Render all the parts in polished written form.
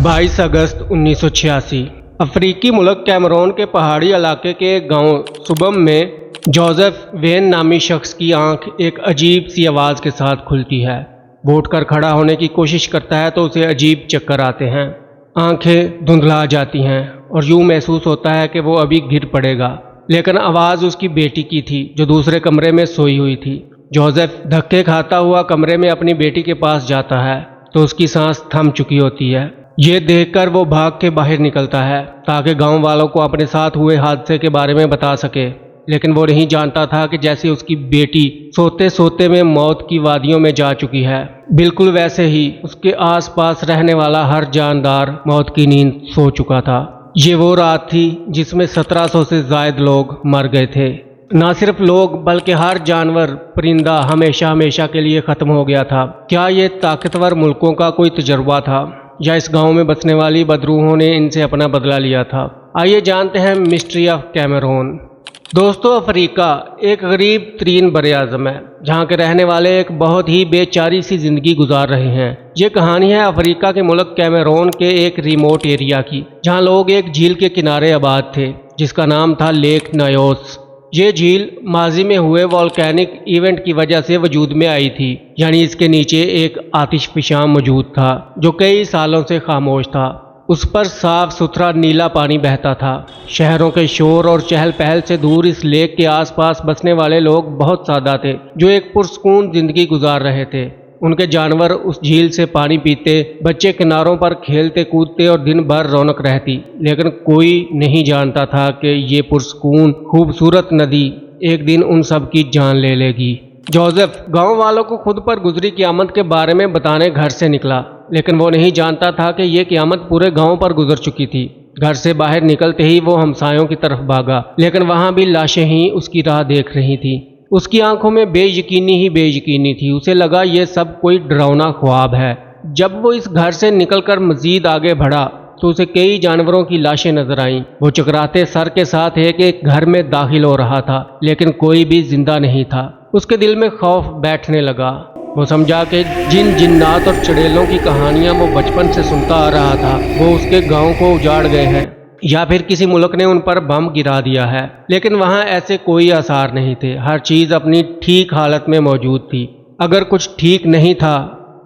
22 अगस्त 1986 अफ्रीकी मुल्क कैमरून के पहाड़ी इलाके के एक गांव सुबम में जोसेफ वेन नामी शख्स की आंख एक अजीब सी आवाज़ के साथ खुलती है। वो उठकर खड़ा होने की कोशिश करता है तो उसे अजीब चक्कर आते हैं, आंखें धुंधला जाती हैं और यूं महसूस होता है कि वो अभी गिर पड़ेगा। लेकिन आवाज़ उसकी बेटी की थी जो दूसरे कमरे में सोई हुई थी। जोसेफ धक्के खाता हुआ कमरे में अपनी बेटी के पास जाता है तो उसकी सांस थम चुकी होती है। ये देखकर वो भाग के बाहर निकलता है ताकि गांव वालों को अपने साथ हुए हादसे के बारे में बता सके, लेकिन वो नहीं जानता था कि जैसे उसकी बेटी सोते सोते में मौत की वादियों में जा चुकी है, बिल्कुल वैसे ही उसके आसपास रहने वाला हर जानदार मौत की नींद सो चुका था। ये वो रात थी जिसमें 1700 से ज्यादा लोग मर गए थे। ना सिर्फ लोग बल्कि हर जानवर परिंदा हमेशा हमेशा के लिए खत्म हो गया था। क्या ये ताकतवर मुल्कों का कोई तजुर्बा था या इस गांव में बसने वाली बदरूहों ने इनसे अपना बदला लिया था? आइए जानते हैं मिस्ट्री ऑफ कैमरून। दोस्तों, अफ्रीका एक गरीब तरीन बर-ए-आज़म है जहाँ के रहने वाले एक बहुत ही बेचारी सी जिंदगी गुजार रहे हैं। ये कहानी है अफ्रीका के मुल्क कैमरून के एक रिमोट एरिया की, जहाँ लोग एक झील के किनारे आबाद थे जिसका नाम था लेक नायोस। ये झील माजी में हुए वॉल्केनिक इवेंट की वजह से वजूद में आई थी, यानी इसके नीचे एक आतिशफशां मौजूद था जो कई सालों से खामोश था। उस पर साफ सुथरा नीला पानी बहता था। शहरों के शोर और चहल पहल से दूर इस लेक के आसपास बसने वाले लोग बहुत सादा थे जो एक पुरसकून जिंदगी गुजार रहे थे। उनके जानवर उस झील से पानी पीते, बच्चे किनारों पर खेलते कूदते और दिन भर रौनक रहती, लेकिन कोई नहीं जानता था कि ये पुरसकून खूबसूरत नदी एक दिन उन सब की जान ले लेगी। जोसेफ गांव वालों को खुद पर गुजरी क़यामत के बारे में बताने घर से निकला, लेकिन वो नहीं जानता था कि ये क़यामत पूरे गांव पर गुजर चुकी थी। घर से बाहर निकलते ही वो हमसायों की तरफ भागा, लेकिन वहां भी लाशें ही उसकी राह देख रही थी। उसकी आंखों में बेयकीनी ही बेयकीनी थी। उसे लगा ये सब कोई डरावना ख्वाब है। जब वो इस घर से निकलकर मजीद आगे बढ़ा तो उसे कई जानवरों की लाशें नजर आईं। वो चकराते सर के साथ एक घर में दाखिल हो रहा था, लेकिन कोई भी जिंदा नहीं था। उसके दिल में खौफ बैठने लगा। वो समझा कि जिन जिन्नात और चुड़ैलों की कहानियां वो बचपन से सुनता आ रहा था वो उसके गांव को उजाड़ गए हैं, या फिर किसी मुल्क ने उन पर बम गिरा दिया है। लेकिन वहां ऐसे कोई आसार नहीं थे। हर चीज अपनी ठीक हालत में मौजूद थी। अगर कुछ ठीक नहीं था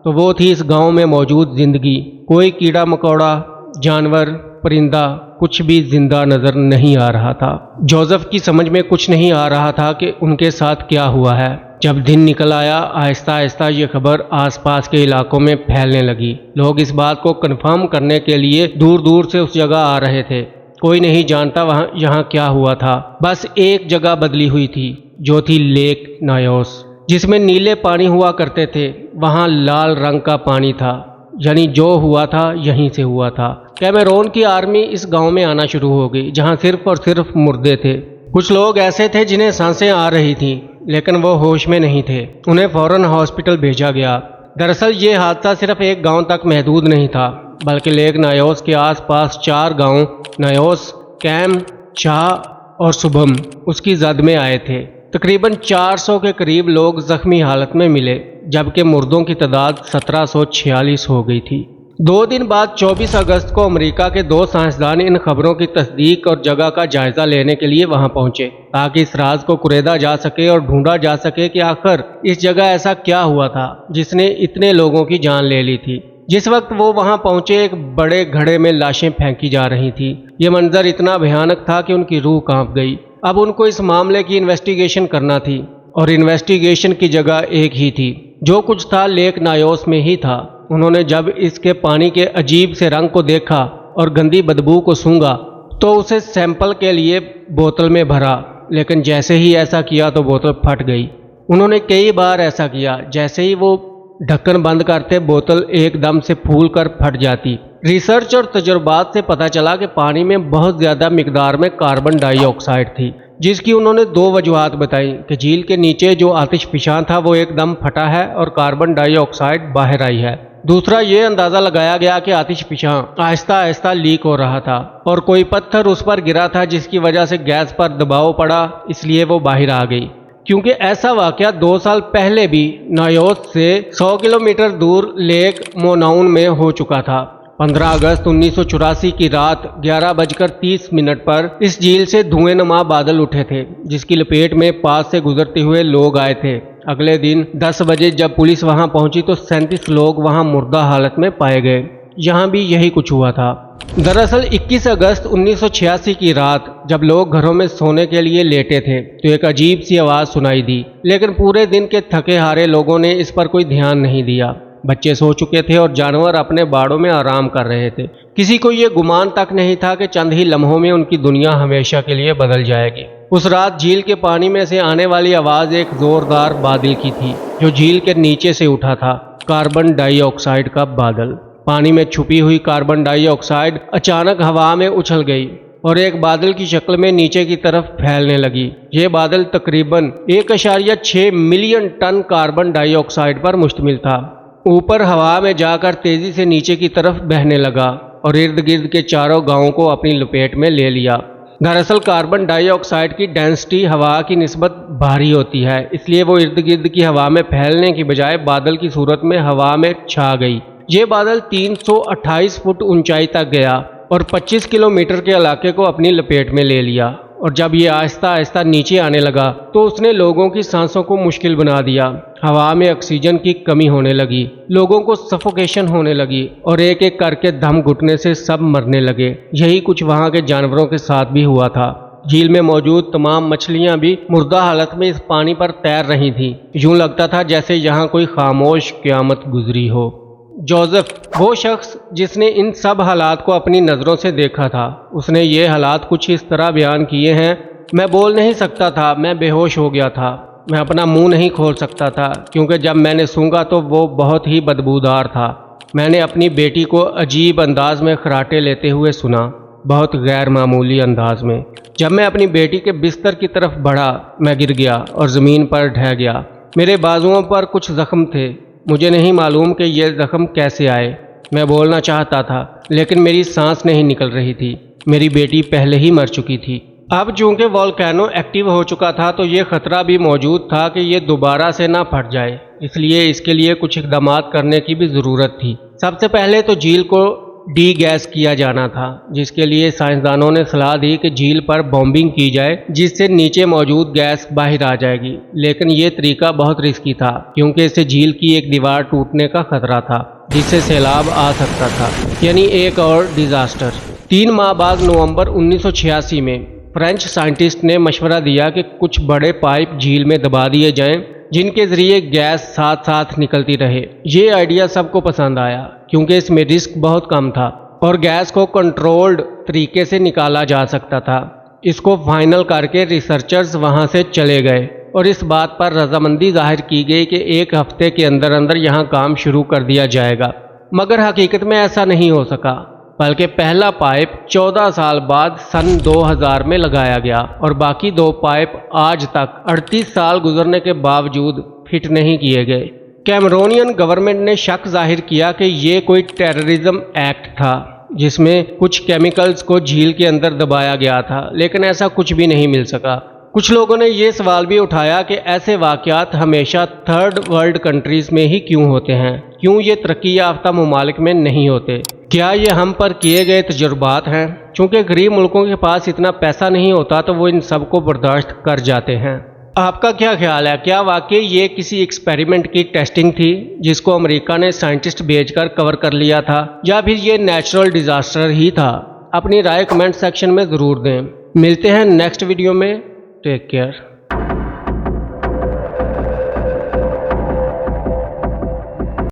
तो वो थी इस गांव में मौजूद जिंदगी। कोई कीड़ा मकोड़ा, जानवर, परिंदा, कुछ भी जिंदा नजर नहीं आ रहा था। जोसेफ की समझ में कुछ नहीं आ रहा था कि उनके साथ क्या हुआ है। जब दिन निकल आया, आहिस्ता आहिस्ता ये खबर आसपास के इलाकों में फैलने लगी। लोग इस बात को कंफर्म करने के लिए दूर दूर से उस जगह आ रहे थे। कोई नहीं जानता यहाँ क्या हुआ था। बस एक जगह बदली हुई थी जो थी लेक नायोस, जिसमें नीले पानी हुआ करते थे। वहाँ लाल रंग का पानी था, यानी जो हुआ था यहीं से हुआ था। कैमरून की आर्मी इस गांव में आना शुरू हो गई जहां सिर्फ और सिर्फ मुर्दे थे। कुछ लोग ऐसे थे जिन्हें सांसें आ रही थीं, लेकिन वो होश में नहीं थे। उन्हें फौरन हॉस्पिटल भेजा गया। दरअसल ये हादसा सिर्फ एक गांव तक महदूद नहीं था, बल्कि लेक नायोस के आसपास 4 गांव नायोस, कैम, चाह और सुबम उसकी जद में आए थे। तकरीबन 400 के करीब लोग जख्मी हालत में मिले, जबकि मुर्दों की तादाद 1746 हो गई थी। 2 दिन बाद 24 अगस्त को अमेरिका के 2 साइंसदान इन खबरों की तस्दीक और जगह का जायजा लेने के लिए वहां पहुंचे, ताकि इस राज को कुरेदा जा सके और ढूंढा जा सके कि आखिर इस जगह ऐसा क्या हुआ था जिसने इतने लोगों की जान ले ली थी। जिस वक्त वो वहां पहुंचे, एक बड़े घड़े में लाशें फेंकी जा रही थी। ये मंजर इतना भयानक था कि उनकी रूह कांप गई। अब उनको इस मामले की इन्वेस्टिगेशन करना थी, और इन्वेस्टिगेशन की जगह एक ही थी। जो कुछ था लेक नायोस में ही था। उन्होंने जब इसके पानी के अजीब से रंग को देखा और गंदी बदबू को सूंघा तो उसे सैंपल के लिए बोतल में भरा, लेकिन जैसे ही ऐसा किया तो बोतल फट गई। उन्होंने कई बार ऐसा किया। जैसे ही वो ढक्कन बंद करते, बोतल एकदम से फूल कर फट जाती। रिसर्च और तजुर्बात से पता चला कि पानी में बहुत ज़्यादा मिकदार में कार्बन डाइऑक्साइड थी, जिसकी उन्होंने 2 वजूहात बताई कि झील के नीचे जो आतिशफशां था वो एकदम फटा है और कार्बन डाइऑक्साइड बाहर आई है। दूसरा ये अंदाज़ा लगाया गया कि आतिशफशां आहिस्ता आहिस्ता लीक हो रहा था और कोई पत्थर उस पर गिरा था जिसकी वजह से गैस पर दबाव पड़ा, इसलिए वो बाहर आ गई। क्योंकि ऐसा वाकया 2 साल पहले भी नायोस से 100 किलोमीटर दूर लेक मोनाउन में हो चुका था। 15 अगस्त 1984 की रात 11:30 पर इस झील से धुएंनुमा बादल उठे थे, जिसकी लपेट में पास से गुजरते हुए लोग आए थे। अगले दिन 10 बजे जब पुलिस वहां पहुंची तो 37 लोग वहां मुर्दा हालत में पाए गए। यहाँ भी यही कुछ हुआ था। दरअसल 21 अगस्त 1986 की रात जब लोग घरों में सोने के लिए लेटे थे तो एक अजीब सी आवाज़ सुनाई दी, लेकिन पूरे दिन के थके हारे लोगों ने इस पर कोई ध्यान नहीं दिया। बच्चे सो चुके थे और जानवर अपने बाड़ों में आराम कर रहे थे। किसी को ये गुमान तक नहीं था कि चंद ही लम्हों में उनकी दुनिया हमेशा के लिए बदल जाएगी। उस रात झील के पानी में से आने वाली आवाज़ एक जोरदार बादल की थी जो झील के नीचे से उठा था। कार्बन डाइऑक्साइड का बादल। पानी में छुपी हुई कार्बन डाइऑक्साइड अचानक हवा में उछल गई और एक बादल की शक्ल में नीचे की तरफ फैलने लगी। ये बादल तकरीबन 1.6 मिलियन टन कार्बन डाइऑक्साइड पर मुश्तमिल था। ऊपर हवा में जाकर तेजी से नीचे की तरफ बहने लगा और इर्द गिर्द के चारों गांवों को अपनी लपेट में ले लिया। दरअसल कार्बन डाइऑक्साइड की डेंसिटी हवा की निस्बत भारी होती है, इसलिए वो इर्द गिर्द की हवा में फैलने की बजाय बादल की सूरत में हवा में छा गई। ये बादल 328 फुट ऊंचाई तक गया और 25 किलोमीटर के इलाके को अपनी लपेट में ले लिया। और जब ये आहिस्ता आहिस्ता नीचे आने लगा तो उसने लोगों की सांसों को मुश्किल बना दिया। हवा में ऑक्सीजन की कमी होने लगी, लोगों को सफोकेशन होने लगी और एक एक करके दम घुटने से सब मरने लगे। यही कुछ वहाँ के जानवरों के साथ भी हुआ था। झील में मौजूद तमाम मछलियां भी मुर्दा हालत में इस पानी पर तैर रही थीं। यूं लगता था जैसे यहाँ कोई खामोश क़यामत गुजरी हो। जोसेफ, वो शख्स जिसने इन सब हालात को अपनी नज़रों से देखा था, उसने ये हालात कुछ इस तरह बयान किए हैं। मैं बोल नहीं सकता था, मैं बेहोश हो गया था, मैं अपना मुंह नहीं खोल सकता था क्योंकि जब मैंने सूंघा तो वो बहुत ही बदबूदार था। मैंने अपनी बेटी को अजीब अंदाज में खराटे लेते हुए सुना, बहुत गैर मामूली अंदाज में। जब मैं अपनी बेटी के बिस्तर की तरफ बढ़ा, मैं गिर गया और ज़मीन पर ढह गया। मेरे बाजुओं पर कुछ ज़ख्म थे। मुझे नहीं मालूम कि ये ज़ख्म कैसे आए। मैं बोलना चाहता था लेकिन मेरी सांस नहीं निकल रही थी। मेरी बेटी पहले ही मर चुकी थी। अब चूंकि वोल्केनो एक्टिव हो चुका था तो ये ख़तरा भी मौजूद था कि ये दोबारा से ना फट जाए, इसलिए इसके लिए कुछ इक़दामात करने की भी ज़रूरत थी। सबसे पहले तो झील को डी गैस किया जाना था, जिसके लिए साइंसदानों ने सलाह दी कि झील पर बॉम्बिंग की जाए जिससे नीचे मौजूद गैस बाहर आ जाएगी। लेकिन ये तरीका बहुत रिस्की था क्योंकि इससे झील की एक दीवार टूटने का खतरा था जिससे सैलाब आ सकता था, यानी एक और डिजास्टर। 3 माह बाद नवंबर 1986 में फ्रेंच साइंटिस्ट ने मशवरा दिया कि कुछ बड़े पाइप झील में दबा दिए जाएं जिनके जरिए गैस साथ साथ निकलती रहे। ये आइडिया सबको पसंद आया क्योंकि इसमें रिस्क बहुत कम था और गैस को कंट्रोल्ड तरीके से निकाला जा सकता था। इसको फाइनल करके रिसर्चर्स वहां से चले गए और इस बात पर रजामंदी जाहिर की गई कि 1 हफ्ते के अंदर अंदर यहाँ काम शुरू कर दिया जाएगा। मगर हकीकत में ऐसा नहीं हो सका, बल्कि पहला पाइप 14 साल बाद सन 2000 में लगाया गया और बाकी 2 पाइप आज तक 38 साल गुजरने के बावजूद फिट नहीं किए गए। कैमरोनियन गवर्नमेंट ने शक जाहिर किया कि ये कोई टेररिज्म एक्ट था जिसमें कुछ केमिकल्स को झील के अंदर दबाया गया था, लेकिन ऐसा कुछ भी नहीं मिल सका। कुछ लोगों ने ये सवाल भी उठाया कि ऐसे वाक़यात हमेशा थर्ड वर्ल्ड कंट्रीज़ में ही क्यों होते हैं, क्यों ये तरक्की याफ्ता ममालिक में नहीं होते? क्या ये हम पर किए गए तजुर्बात हैं? चूँकि गरीब मुल्कों के पास इतना पैसा नहीं होता तो वो इन सब को बर्दाश्त कर जाते हैं। आपका क्या ख्याल है, क्या वाकई ये किसी एक्सपेरिमेंट की टेस्टिंग थी जिसको अमेरिका ने साइंटिस्ट भेजकर कवर कर लिया था, या फिर ये नेचुरल डिज़ास्टर ही था? अपनी राय कमेंट सेक्शन में ज़रूर दें। मिलते हैं नेक्स्ट वीडियो में। Take care.